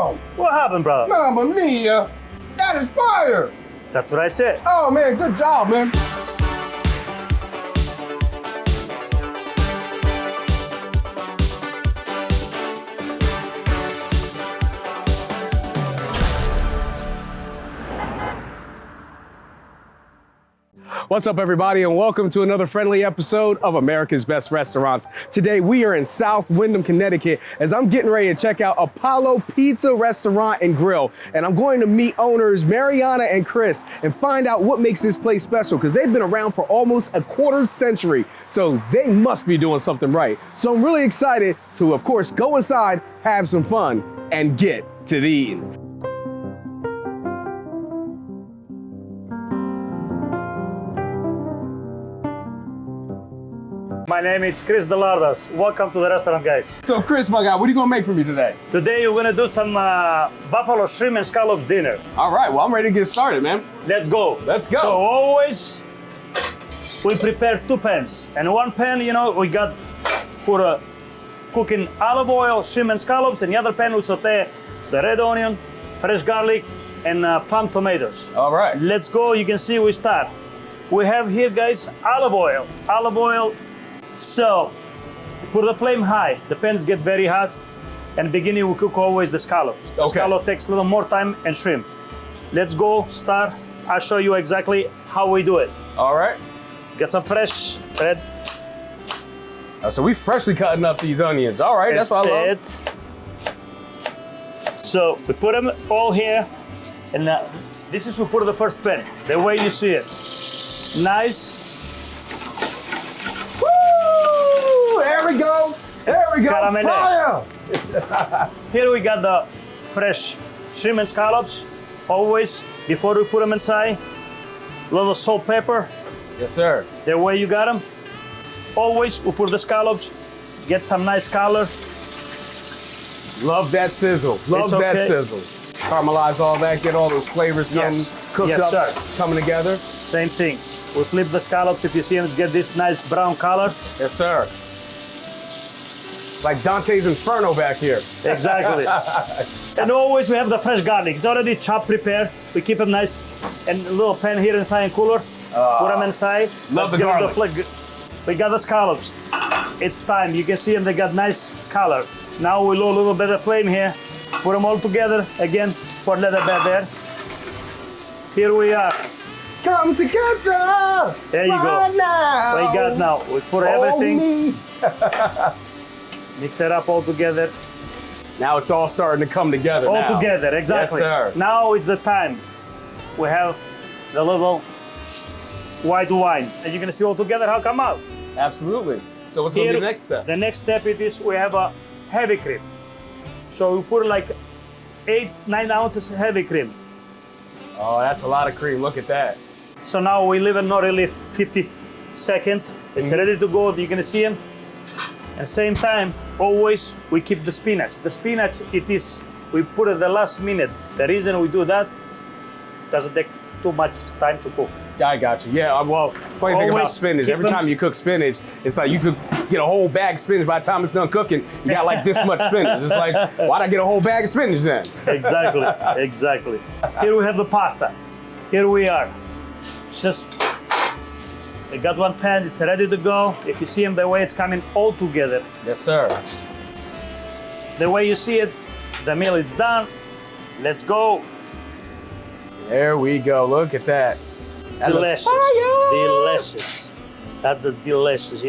Oh, What happened, brother? Mamma Mia! That is fire! That's what I said. Oh man, good job, man. What's up, everybody, and welcome to another friendly episode of America's Best Restaurants. Today, we are in South Windham, Connecticut, as I'm getting ready to check out Apollo Pizza Restaurant and Grill. And I'm going to meet owners Mariana and Chris and find out what makes this place special, because they've been around for almost a quarter century. So they must be doing something right. So I'm really excited to, of course, go inside, have some fun, and get to the eating. My name is Chris Delardas. Welcome to the restaurant, guys. So Chris, my guy, what are you gonna make for me today? Today you're gonna do some buffalo shrimp and scallops dinner. All right, well, I'm ready to get started, man. Let's go. Let's go. So always we prepare two pans. And one pan, we got for cooking olive oil, shrimp and scallops, and the other pan we saute the red onion, fresh garlic, and plum tomatoes. All right. Let's go. You can see we start. We have here, guys, olive oil. Olive oil. So, put the flame high. The pans get very hot. And beginning, we cook always the scallops. The scallop takes a little more time and shrimp. Let's go, start. I'll show you exactly how we do it. All right. Get some fresh red. So we freshly cutting up these onions. All right, that's what I love. So, we put them all here. And this is we put in the first pan, the way you see it. Nice. There we go. There we go. Fire. Here we got the fresh shrimp and scallops. Always, before we put them inside, a little salt, pepper. Yes, sir. The way you got them. Always, we put the scallops, get some nice color. Love that sizzle. Love that sizzle. Caramelize all that, get all those flavors cooked up, coming together. Same thing. We flip the scallops. If you see them, get this nice brown color. Yes, sir. Like Dante's Inferno back here. Exactly. And always we have the fresh garlic. It's already chopped, prepared. We keep them nice and a little pan here inside and cooler. Put them inside. Love the garlic. We got the scallops. It's time. You can see them. They got nice color. Now we lower a little bit of flame here. Put them all together again. Put a little bit there. Here we are. Come together. There you go. Now. We got now. We put everything. Mix it up all together. Now it's all starting to come together. All together, exactly. Yes, sir. Now it's the time. We have the little white wine. And you're gonna see all together how it come out. Absolutely. So what's gonna be the next step? The next step is we have a heavy cream. So we put like 8-9 ounces heavy cream. Oh, that's a lot of cream. Look at that. So now we leave it not really 50 seconds. It's ready to go. You're gonna see them. At the same time, always we keep the spinach. The spinach, we put it the last minute. The reason we do that, doesn't take too much time to cook. I got you. Yeah, well, funny thing about spinach, every time you cook spinach, it's like you could get a whole bag of spinach. By the time it's done cooking, you got like this much spinach. It's like, why'd I get a whole bag of spinach then? Exactly, exactly. Here we have the pasta. Here we are. We got one pan, it's ready to go. If you see them the way it's coming all together. Yes, sir. The way you see it, the meal is done. Let's go. There we go, look at that. Delicious, delicious. That's delicious,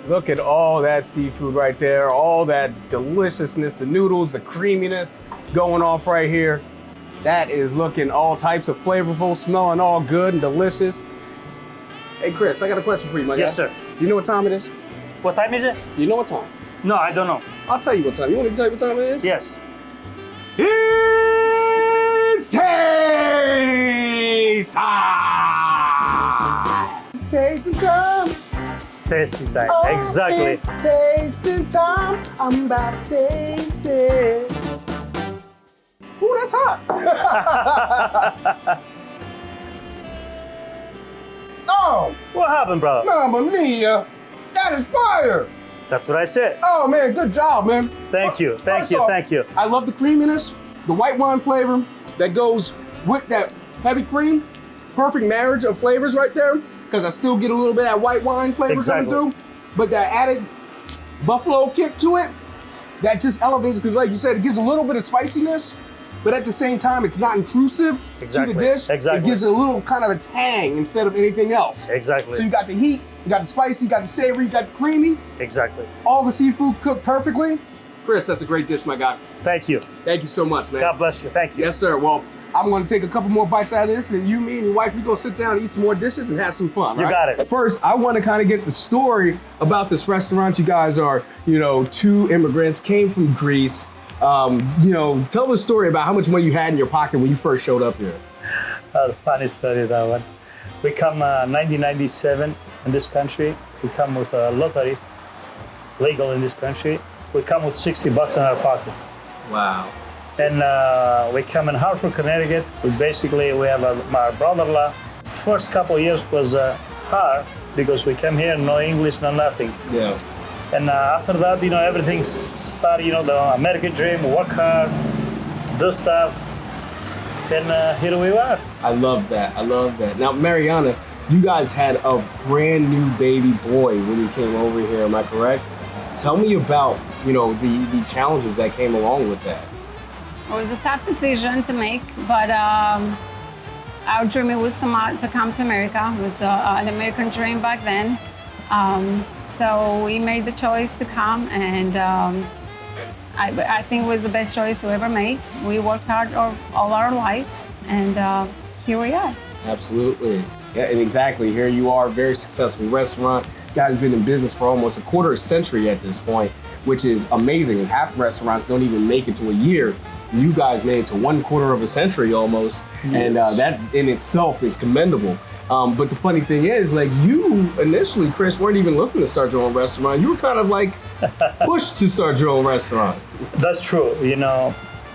Look at all that seafood right there, all that deliciousness, the noodles, the creaminess going off right here. That is looking all types of flavorful, smelling all good and delicious. Hey, Chris, I got a question for you, my guy. Yes, sir. Do you know what time it is? What time is it? Do you know what time? No, I don't know. I'll tell you what time. You want me to tell you what time it is? Yes. It's taste time! It's tasting time. It's tasting time. Oh, exactly. It's tasting time. I'm about to taste it. Ooh, that's hot. Oh! What happened, brother? Mamma Mia! That is fire! That's what I said. Oh man, good job, man. Thank you, thank you, thank you. I love the creaminess, the white wine flavor that goes with that heavy cream. Perfect marriage of flavors right there, because I still get a little bit of that white wine flavor coming through, but that added buffalo kick to it, that just elevates it, because like you said, it gives a little bit of spiciness, but at the same time, it's not intrusive to the dish. It gives it a little kind of a tang instead of anything else. Exactly. So you got the heat, you got the spicy, you got the savory, you got the creamy. Exactly. All the seafood cooked perfectly. Chris, that's a great dish, my guy. Thank you. Thank you so much, man. God bless you. Thank you. Yes, sir. Well, I'm going to take a couple more bites out of this, and then you, me, and your wife, we going to sit down and eat some more dishes and have some fun. You got it. First, I want to kind of get the story about this restaurant. You guys are, you know, two immigrants, came from Greece. You know, tell the story about how much money you had in your pocket when you first showed up here. Funny story, that one. We come 1997 in this country. We come with a lottery, legal in this country. We come with $60 in our pocket. Wow. And we come in Hartford, Connecticut. We have my brother-in-law. First couple of years was hard because we came here, no English, no nothing. Yeah. And after that, you know, everything started, you know, the American dream, work hard, do stuff. And here we are. I love that. I love that. Now, Mariana, you guys had a brand new baby boy when you came over here, am I correct? Tell me about, you know, the challenges that came along with that. It was a tough decision to make, but our dream was to come to America. It was an American dream back then. So we made the choice to come, and I think it was the best choice we ever made. We worked hard all our lives, and here we are. Absolutely. Yeah, and exactly. Here you are, very successful restaurant. You guys been in business for almost a quarter century at this point, which is amazing. And half restaurants don't even make it to a year. You guys made it to 1/4 century almost, yes. And that in itself is commendable. But the funny thing is, like, you initially, Chris, weren't even looking to start your own restaurant. You were kind of like pushed to start your own restaurant. That's true, you know.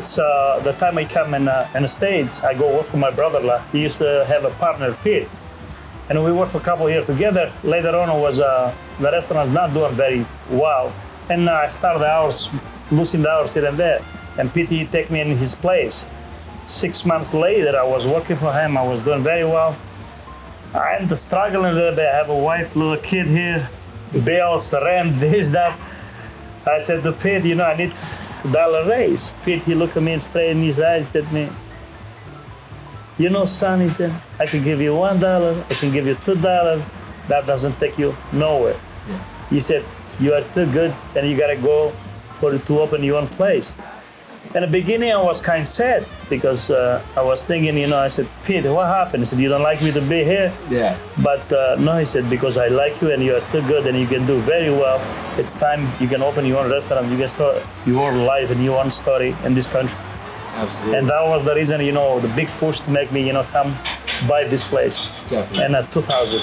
So the time I come in the States, I go work for my brother-in-law. He used to have a partner, Pete. And we worked for a couple of years together. Later on, the restaurant's not doing very well. And I started losing the hours here and there. And Pete take me in his place. 6 months later, I was working for him. I was doing very well. I'm struggling a little bit. I have a wife, little kid here, bills, rent, this, that. I said to Pete, you know, I need $1 raise. Pete, he looked at me straight in his eyes, said to me, you know, son, he said, I can give you $1, I can give you $2. That doesn't take you nowhere. Yeah. He said, you are too good and you gotta go to open your own place. In the beginning, I was kind of sad because I was thinking, you know, I said, Pete, what happened? He said, you don't like me to be here? Yeah. But no, he said, because I like you and you are too good and you can do very well. It's time you can open your own restaurant. You can start your life and your own story in this country. Absolutely. And that was the reason, you know, the big push to make me, you know, come buy this place. Definitely. And 2000.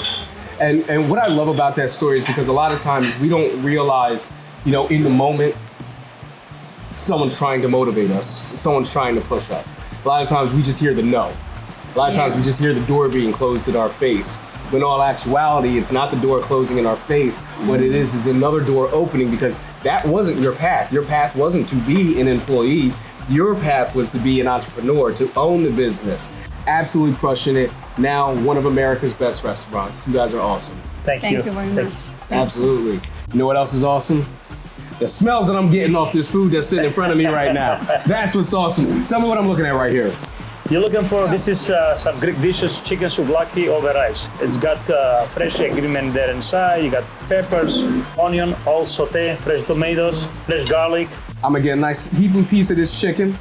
And what I love about that story is because a lot of times we don't realize, you know, in the moment, someone's trying to motivate us. Someone's trying to push us. A lot of times we just hear the no. A lot of times we just hear the door being closed in our face. But in all actuality, it's not the door closing in our face. What it is another door opening, because that wasn't your path. Your path wasn't to be an employee. Your path was to be an entrepreneur, to own the business. Absolutely crushing it. Now, one of America's best restaurants. You guys are awesome. Thank you. Thank you very much. Absolutely. You know what else is awesome? The smells that I'm getting off this food that's sitting in front of me right now. That's what's awesome. Tell me what I'm looking at right here. You're looking for, this is some Greek dishes, chicken souvlaki over rice. It's got fresh ingredient there inside. You got peppers, onion, all sauté, fresh tomatoes, fresh garlic. I'm gonna get a nice heaping piece of this chicken.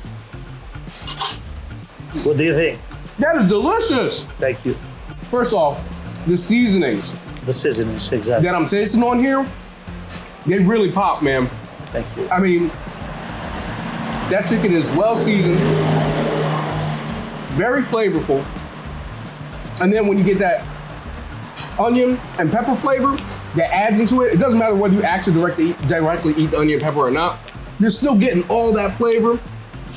What do you think? That is delicious. Thank you. First off, the seasonings The seasonings, exactly. that I'm tasting on here, they really pop, man. Thank you. I mean, that chicken is well seasoned, very flavorful. And then when you get that onion and pepper flavor that adds into it, it doesn't matter whether you actually directly eat the onion and pepper or not, you're still getting all that flavor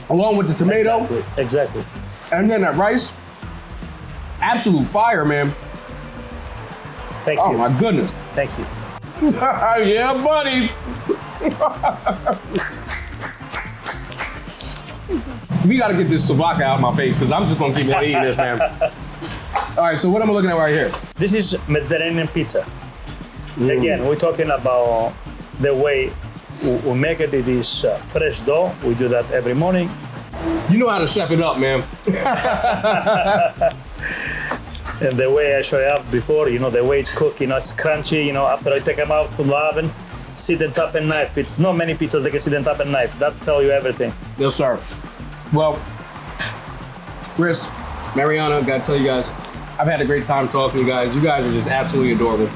along with the tomato. Exactly. And then that rice, absolute fire, man. Thank you. Oh my goodness. Thank you. Yeah, buddy. We gotta get this souvlaki out of my face because I'm just gonna keep on eating this, man. All right, so what am I looking at right here? This is Mediterranean pizza. Again, we're talking about the way we make it. It is fresh dough. We do that every morning. You know how to chef it up, man. And the way I showed you up before, the way it's cooked, it's crunchy, after I take them out from the oven, sit and tap a knife. It's not many pizzas that can sit and tap a knife. That tell you everything. Yes, sir. Well, Chris, Mariana, gotta tell you guys, I've had a great time talking to you guys. You guys are just absolutely adorable.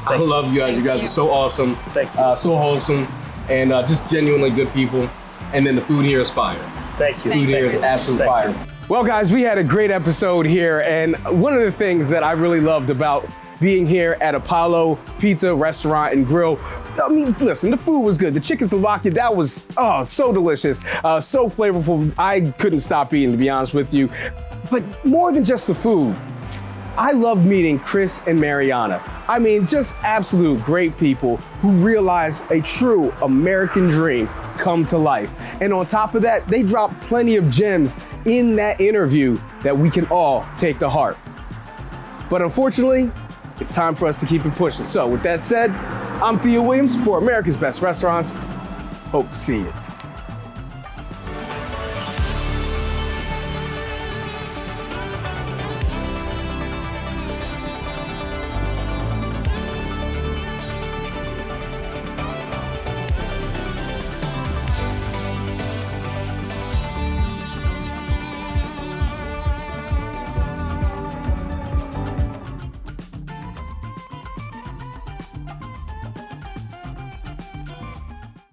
I love you guys. You guys are so awesome. Thank you. So wholesome, and just genuinely good people. And then the food here is fire. Thank you. Food here is absolute fire. Well, guys, we had a great episode here, and one of the things that I really loved about being here at Apollo Pizza Restaurant and Grill, I mean, listen, the food was good. The chicken souvlaki, that was so delicious, so flavorful. I couldn't stop eating, to be honest with you. But more than just the food, I loved meeting Chris and Mariana. I mean, just absolute great people who realize a true American dream come to life. And on top of that, they dropped plenty of gems in that interview that we can all take to heart. But unfortunately, it's time for us to keep it pushing. So with that said, I'm Theo Williams for America's Best Restaurants. Hope to see you.